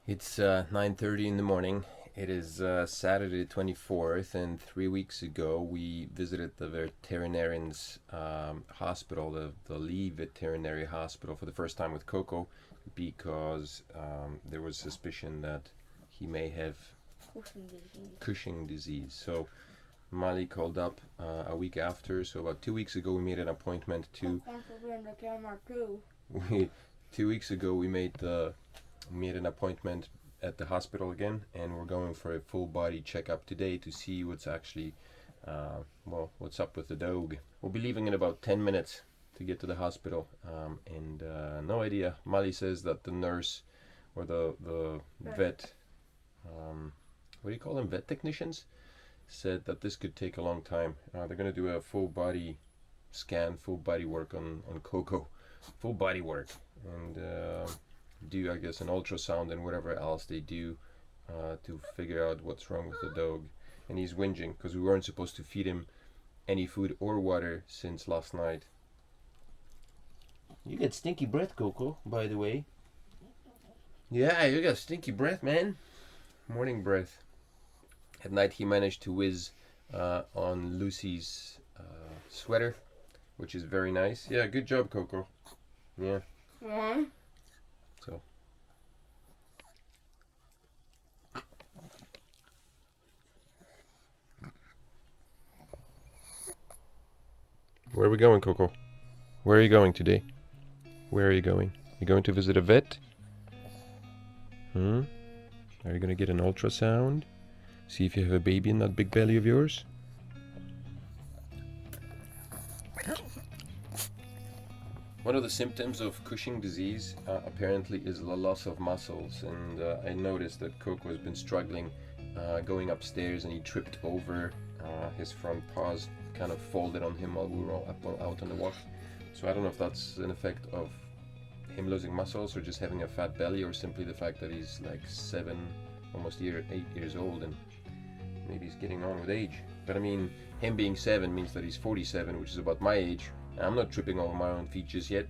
It's 9:30 in the morning. It is Saturday 24th, and 3 weeks ago we visited the veterinarian's hospital, the Lee Veterinary Hospital, for the first time with Coco because there was suspicion that he may have Cushing disease. So Mali called up a week after. So about 2 weeks ago we made an appointment to. We 2 weeks ago we made an appointment at the hospital again, and we're going for a full body checkup today to see what's actually, what's up with the dog. We'll be leaving in about 10 minutes to get to the hospital, and no idea. Mali says that the nurse or the vet, what do you call them, vet technicians, said that this could take a long time. They're going to do a full body scan, full body work on Coco, full body work, and do, I guess, an ultrasound and whatever else they do to figure out what's wrong with the dog. And he's whinging because we weren't supposed to feed him any food or water since last night. You get stinky breath, Coco, by the way. Yeah, you got stinky breath, man. Morning breath. At night he managed to whiz on Lucy's sweater, which is very nice. Yeah, good job, Coco. Yeah. So. Where are we going, Coco? Where are you going today? Where are you going? You going to visit a vet? Are you going to get an ultrasound? See if you have a baby in that big belly of yours? One of the symptoms of Cushing disease apparently is the loss of muscles, and I noticed that Coco has been struggling going upstairs, and he tripped over. His front paws kind of folded on him while we were out on the walk. So I don't know if that's an effect of him losing muscles or just having a fat belly, or simply the fact that he's like 7, almost 8 years old, and maybe he's getting on with age. But I mean, him being 7 means that he's 47, which is about my age. I'm not tripping over my own feet just yet.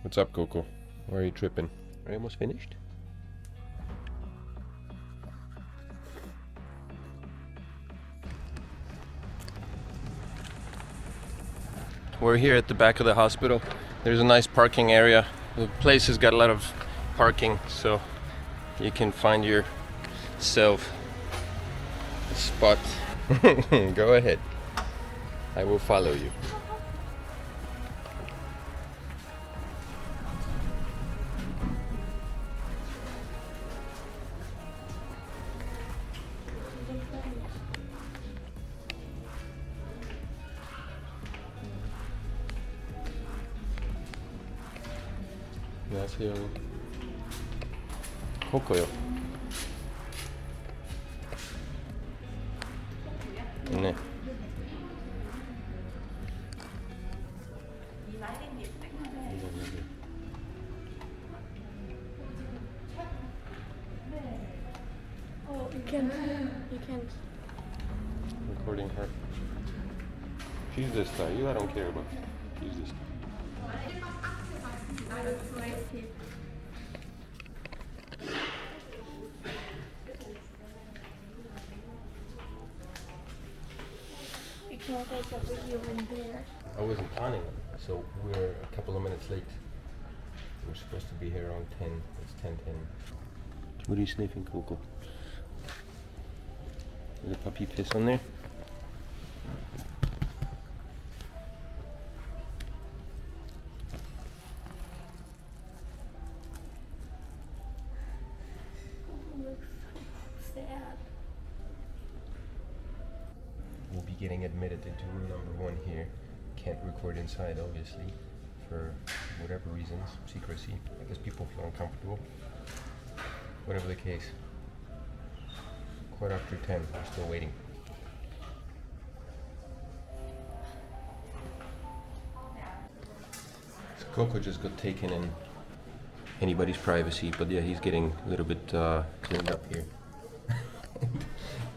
What's up, Coco? Why are you tripping? Are you almost finished? We're here at the back of the hospital. There's a nice parking area. The place has got a lot of parking, so you can find yourself a spot. Go ahead. I will follow you. 안녕하세요. 코코요. 네. You can't. Recording her. She's this guy. You, I don't care about. She's this guy. Because there's a video in there. I wasn't planning on it, so we're a couple of minutes late. We're supposed to be here around 10. It's 10:10. What are you sniffing, Coco? Is a puppy piss on there? Sad. We'll be getting admitted into room number 1 here. Can't record inside, obviously, for whatever reasons, secrecy. I guess people feel uncomfortable. Whatever the case. 10:15. We're still waiting. So Coco just got taken in anybody's privacy, but yeah, he's getting a little bit cleaned up here.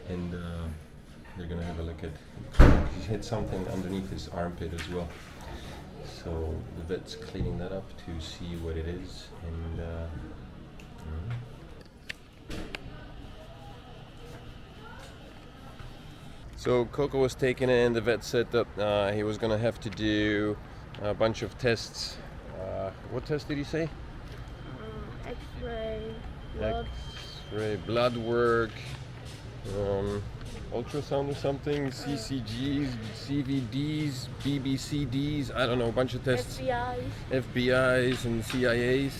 And they're gonna have a look at. He's hit something underneath his armpit as well. So the vet's cleaning that up to see what it is, and So Coco was taken in. The vet said that he was gonna have to do a bunch of tests. What test did he say? X-ray, blood. X-ray, blood work, ultrasound or something, CCGs, CVDs, BBCDs, I don't know, a bunch of tests. FBIs and CIAs.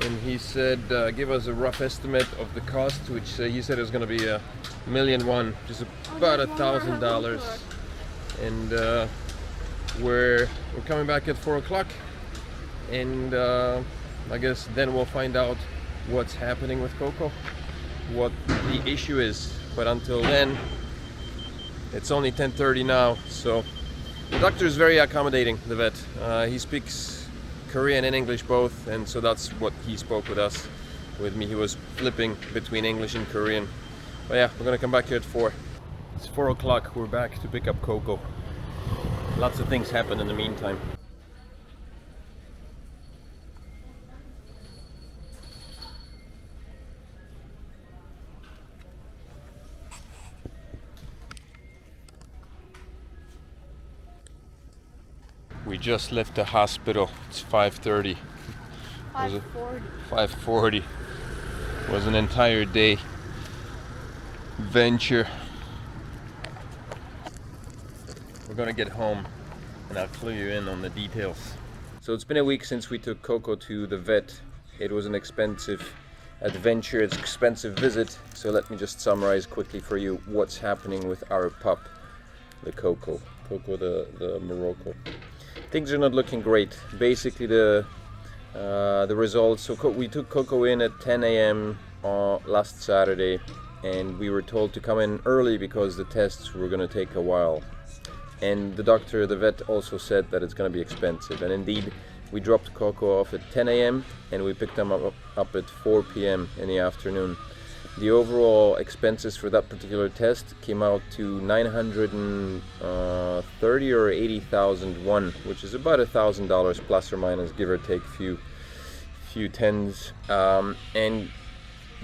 And he said, give us a rough estimate of the cost, which he said is going to be $1.1 million, which is about $1,000. And we're coming back at 4 o'clock, and I guess then we'll find out what's happening with Coco, what the issue is. But until then, it's only 10:30 now, so the doctor is very accommodating, the vet. He speaks Korean and English both, and so that's what he spoke with us. With me, he was flipping between English and Korean. But yeah, we're gonna come back here at 4. It's 4 o'clock, we're back to pick up Coco. Lots of things happen in the meantime. We just left the hospital. It's 5:30. 5:40. 5:40. Was an entire day venture. We're gonna get home and I'll clue you in on the details. So it's been a week since we took Coco to the vet. It was an expensive adventure, it's an expensive visit. So let me just summarize quickly for you what's happening with our pup, the Coco the Morocco. Things are not looking great. Basically, the results. So we took Coco in at 10 a.m. Last Saturday, and we were told to come in early because the tests were going to take a while. And the vet also said that it's going to be expensive. And indeed, we dropped Coco off at 10 a.m. and we picked him up at 4 p.m. in the afternoon. The overall expenses for that particular test came out to 930 or 80,000 won, which is about $1,000 plus or minus, give or take few tens. And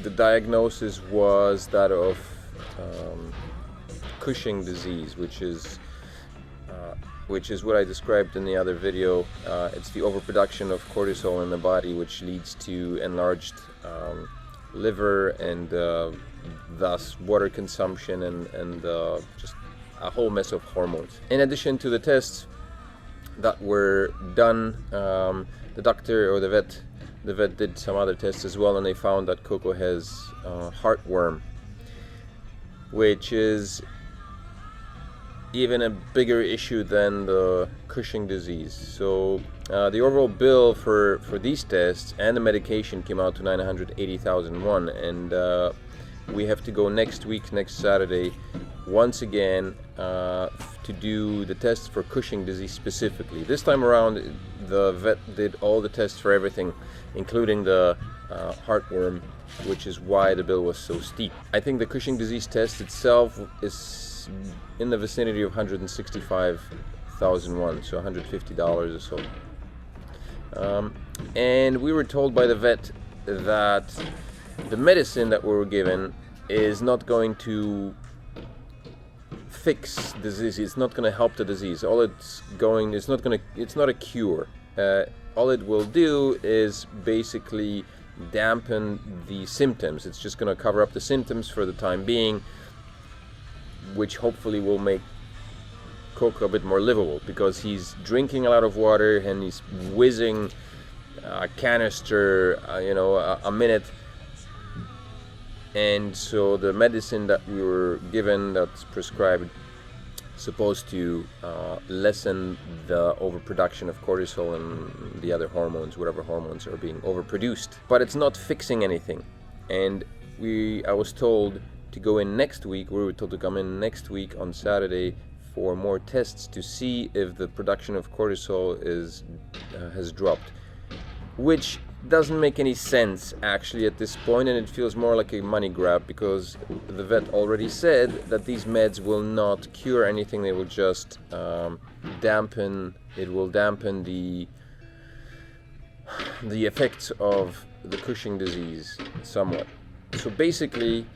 the diagnosis was that of Cushing disease, which is what I described in the other video. It's the overproduction of cortisol in the body, which leads to enlarged liver and thus water consumption and just a whole mess of hormones. In addition to the tests that were done, the doctor or the vet did some other tests as well, and they found that Coco has heartworm, which is even a bigger issue than the Cushing disease. So the overall bill for these tests and the medication came out to 980,000 won, and we have to go next Saturday, once again to do the tests for Cushing disease specifically. This time around, the vet did all the tests for everything, including the heartworm, which is why the bill was so steep. I think the Cushing disease test itself is in the vicinity of 165,000 won, so $150 or so. And we were told by the vet that the medicine that we were given is not going to fix disease. It's not going to help the disease. It's not a cure. All it will do is basically dampen the symptoms. It's just going to cover up the symptoms for the time being, which hopefully will make Coco a bit more livable, because he's drinking a lot of water and he's whizzing a canister, a minute. And so the medicine that we were given, that's prescribed, supposed to lessen the overproduction of cortisol and the other hormones, whatever hormones are being overproduced. But it's not fixing anything. And I was told to go in next week. We were told to come in next week on Saturday for more tests to see if the production of cortisol has dropped, which doesn't make any sense actually at this point, and it feels more like a money grab, because the vet already said that these meds will not cure anything. They will just dampen the effects of the Cushing disease somewhat. So basically,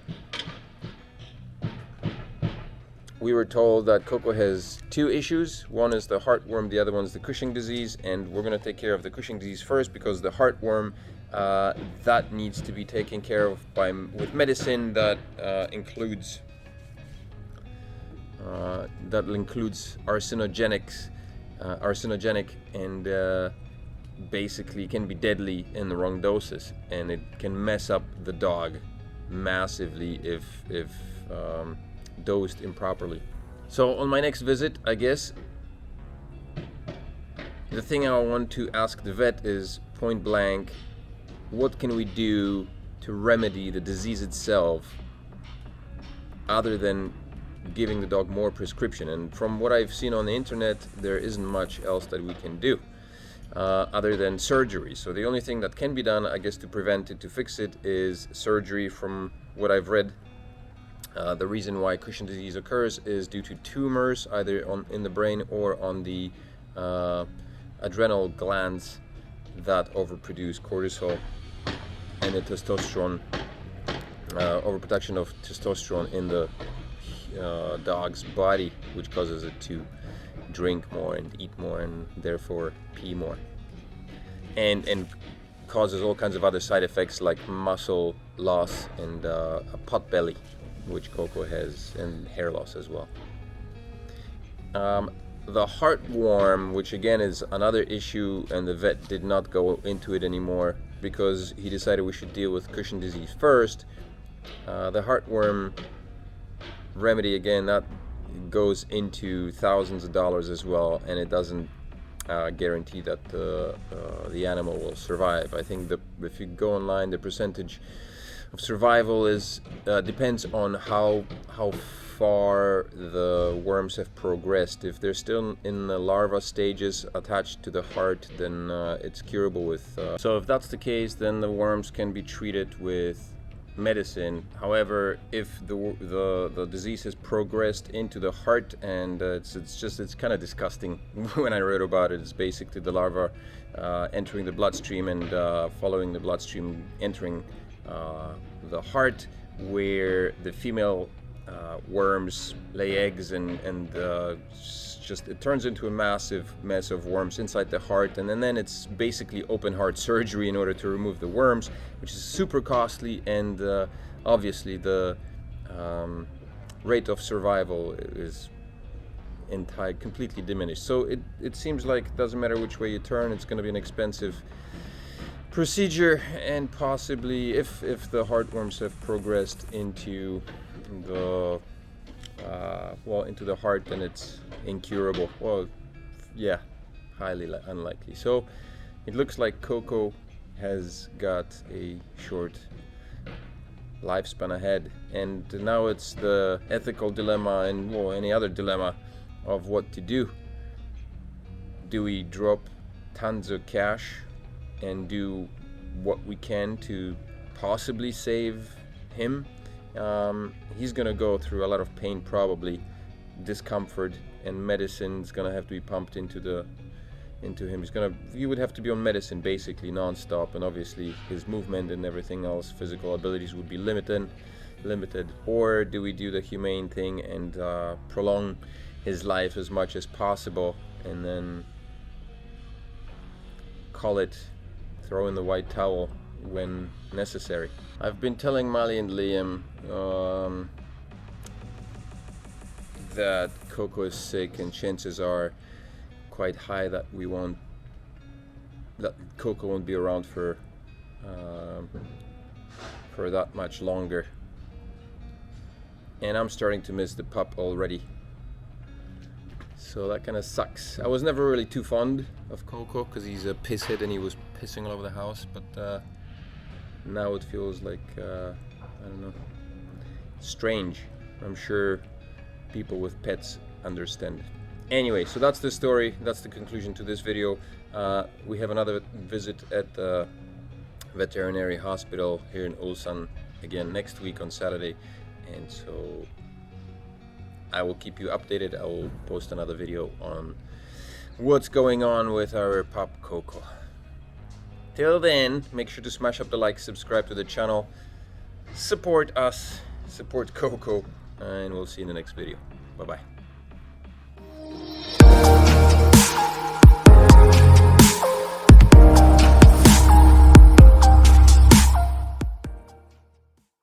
we were told that Coco has two issues. One is the heartworm, the other one is the Cushing disease, and we're going to take care of the Cushing disease first, because the heartworm, that needs to be taken care of with medicine that includes arsenic, and basically can be deadly in the wrong doses, and it can mess up the dog massively if dosed improperly. So on my next visit, I guess the thing I want to ask the vet is point blank, what can we do to remedy the disease itself other than giving the dog more prescription? And from what I've seen on the internet, there isn't much else that we can do other than surgery. So the only thing that can be done, I guess, to prevent it, to fix it, is surgery. From what I've read, the reason why Cushing disease occurs is due to tumors either in the brain or on the adrenal glands that overproduce cortisol and the testosterone, overproduction of testosterone in the dog's body, which causes it to drink more and eat more and therefore pee more, and causes all kinds of other side effects like muscle loss and a pot belly, which Coco has, and hair loss as well. The heartworm, which again is another issue, and the vet did not go into it anymore because he decided we should deal with Cushing disease first. The heartworm remedy, again, that goes into thousands of dollars as well, and it doesn't guarantee that the animal will survive. I think if you go online, the percentage of survival depends on how far the worms have progressed. If they're still in the larva stages attached to the heart, then it's curable with so if that's the case, then the worms can be treated with medicine. However, if the disease has progressed into the heart, and it's kind of disgusting when I read about it. It's basically the larva entering the bloodstream and following the bloodstream, entering the heart, where the female worms lay eggs, and it turns into a massive mess of worms inside the heart, and then it's basically open heart surgery in order to remove the worms, which is super costly, and obviously the rate of survival is completely diminished. So it seems like it doesn't matter which way you turn, it's going to be an expensive procedure, and possibly if the heartworms have progressed into the into the heart, then it's incurable. Well, yeah, highly unlikely. So it looks like Coco has got a short lifespan ahead, and now it's the ethical dilemma, and any other dilemma, of what to do. Do we drop tons of cash and do what we can to possibly save him? He's gonna go through a lot of pain, probably discomfort, and medicine's gonna have to be pumped into him. He would have to be on medicine basically non-stop, and obviously his movement and everything else, physical abilities, would be limited. Or do we do the humane thing and prolong his life as much as possible, and then call it, throw in the white towel when necessary? I've been telling Mali and Liam that Coco is sick, and chances are quite high that Coco won't be around for that much longer. And I'm starting to miss the pup already. So that kind of sucks. I was never really too fond of Coco because he's a pisshead and he was pissing all over the house, but now it feels like, I don't know, strange. I'm sure people with pets understand. Anyway, so that's the story. That's the conclusion to this video. We have another visit at the veterinary hospital here in Ulsan again next week on Saturday, and so I will keep you updated. I will post another video on what's going on with our pup Coco. Till then, make sure to smash up the like, subscribe to the channel, support us, support Coco, and we'll see you in the next video. Bye bye.